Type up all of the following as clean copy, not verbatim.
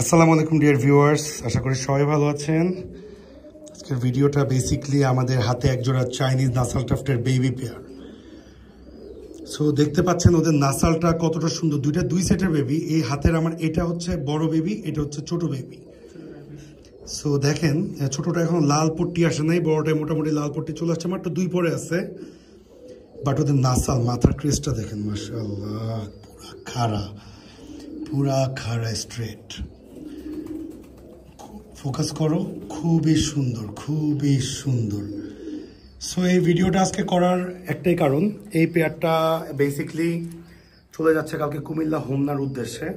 আসসালামু আলাইকুম dear viewers, আশা করি সবাই ভালো আছেন। আজকের ভিডিওটা বেসিক্যালি আমাদের হাতে একজোড়া চাইনিজ নাসাল টাফটের বেবি পেয়ার। সো দেখতে পাচ্ছেন ওদের নাসালটা কতটা সুন্দর, দুই সেটের বেবি। এই হাতের আমার এটা হচ্ছে বড় বেবি, এটা হচ্ছে ছোট বেবি। সো দেখেন ছোটটা এখন লাল পট্টি আসে নাই, বড়টায় মোটামুটি লাল পট্টি চলে আসছে, মাত্র 2 পরে আছে। বাট ওদের নাসাল মাথার ক্রেসটা দেখেন, মাশাআল্লাহ, পুরা খাড়া স্ট্রেট। ফোকাস করো, খুবই সুন্দর। সো এই ভিডিওটা আজকে করার একটাই কারণ, এই পেয়ারটা বেসিক্যালি চলে যাচ্ছে কালকে কুমিল্লা হোমনার উদ্দেশ্যে।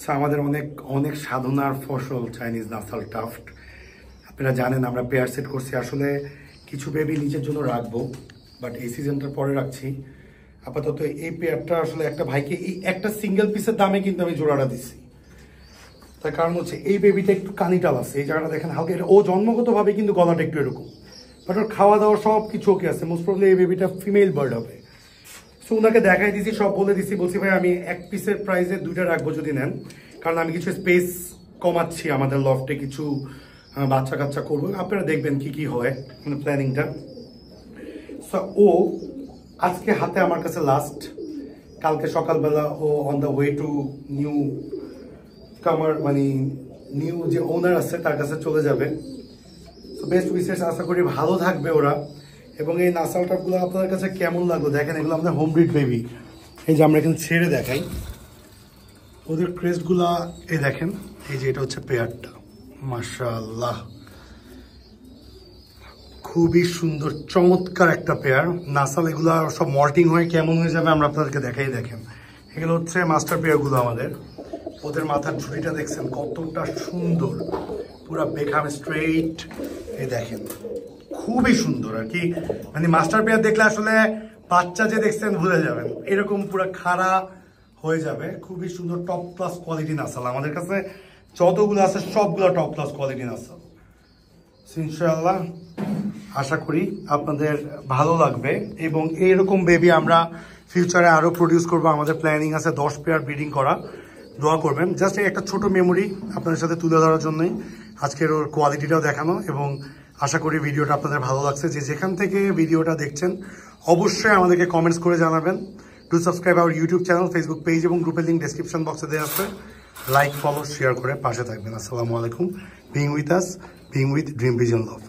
সো আমাদের অনেক সাধনার ফসল চাইনিজ নাসাল টাফট। আপনারা জানেন আমরা পেয়ার সেট করছি, আসলে কিছু বেবি নিজের জন্য রাখবো, বাট এই সিজনটার পরে রাখছি। আপাতত এই পেয়ারটা আসলে একটা ভাইকে এই একটা সিঙ্গেল পিসের দামে কিন্তু আমি জোড়াটা দিচ্ছি। তার কারণ হচ্ছে এই বেবিটা একটু কানিটাল আছে, এই জায়গাটা দেখেন হালকা, ও জন্মগতভাবে কিন্তু গলাটা একটু এরকম, বাট ওর খাওয়া দাওয়া সব কিছু ওকে আছে। মোস্ট প্রবলি এই বেবিটা ফিমেল বার্ড হবে। সো ওনাকে দেখাই দিছি, সব বলে দিছি, বলছি ভাই আমি এক পিসের প্রাইসে 2টা রাখবো যদি নেন, কারণ আমি কিছু স্পেস কমাচ্ছি আমাদের লফটে, কিছু বাচ্চা কাচ্চা করবো, আপনারা দেখবেন কি হয় প্ল্যানিংটা। সো ও আজকে হাতে আমার কাছে লাস্ট, কালকে সকালবেলা ও on the way to new কামার, মানে নিউ যে ওনার আছে তার কাছে চলে যাবে। তো বেস্ট উইশেস, আশা করি ভালো থাকবে ওরা। এবং এই নাসাল টাপগুলো আপনাদের কাছে কেমন লাগলো দেখেন, এগুলো আমাদের হোম ব্রিড বেবি। এই যে আমরা এখানে ছেড়ে দেখাই ওদের ক্রেস্টগুলা, এই দেখেন, এই যে এটা হচ্ছে পেয়ারটা, মাশাআল্লাহ, খুবই সুন্দর চমৎকার একটা পেয়ার। নাসাল এগুলো সব মল্টিং হয়ে কেমন হয়ে যাবে আমরা আপনাদেরকে দেখাই। দেখেন এগুলো হচ্ছে মাস্টার পেয়ারগুলো আমাদের। ওদের মাথার ঝুড়িটা দেখছেন কতটা সুন্দর, পুরা বেকহাম স্ট্রেইট। এই দেখেন খুবই সুন্দর আর কি, মানে মাস্টার পেয়ার দেখলে আসলে বাচ্চা যে দেখছেন ভুলে যাবেন, এরকম পুরা খাড়া হয়ে যাবে। খুবই সুন্দর, টপ ক্লাস কোয়ালিটি নাসাল আমাদের কাছে যতগুলো আছে সবগুলো টপ ক্লাস কোয়ালিটি নাসাল। ইনশাআল্লাহ আশা করি আপনাদের ভালো লাগবে, এবং এইরকম বেবি আমরা ফিউচারে আরো প্রডিউস করবো। আমাদের প্ল্যানিং আছে 10 পেয়ার ব্রিডিং করা। দোয়া করবেন। জাস্ট একটা ছোট মেমোরি আপনাদের সাথে তুলে ধরার জন্যই আজকের ওর কোয়ালিটিটাও দেখানো, এবং আশা করি ভিডিওটা আপনাদের ভালো লাগছে। যে যেখান থেকে ভিডিওটা দেখছেন অবশ্যই আমাদেরকে কমেন্টস করে জানাবেন। Do subscribe our YouTube channel, Facebook page এবং গ্রুপের লিঙ্ক ডেসক্রিপশন বক্সে দেওয়া আছে। লাইক, ফলো, শেয়ার করে পাশে থাকবেন। আসসালামু আলাইকুম। Being with us, being with dream vision love.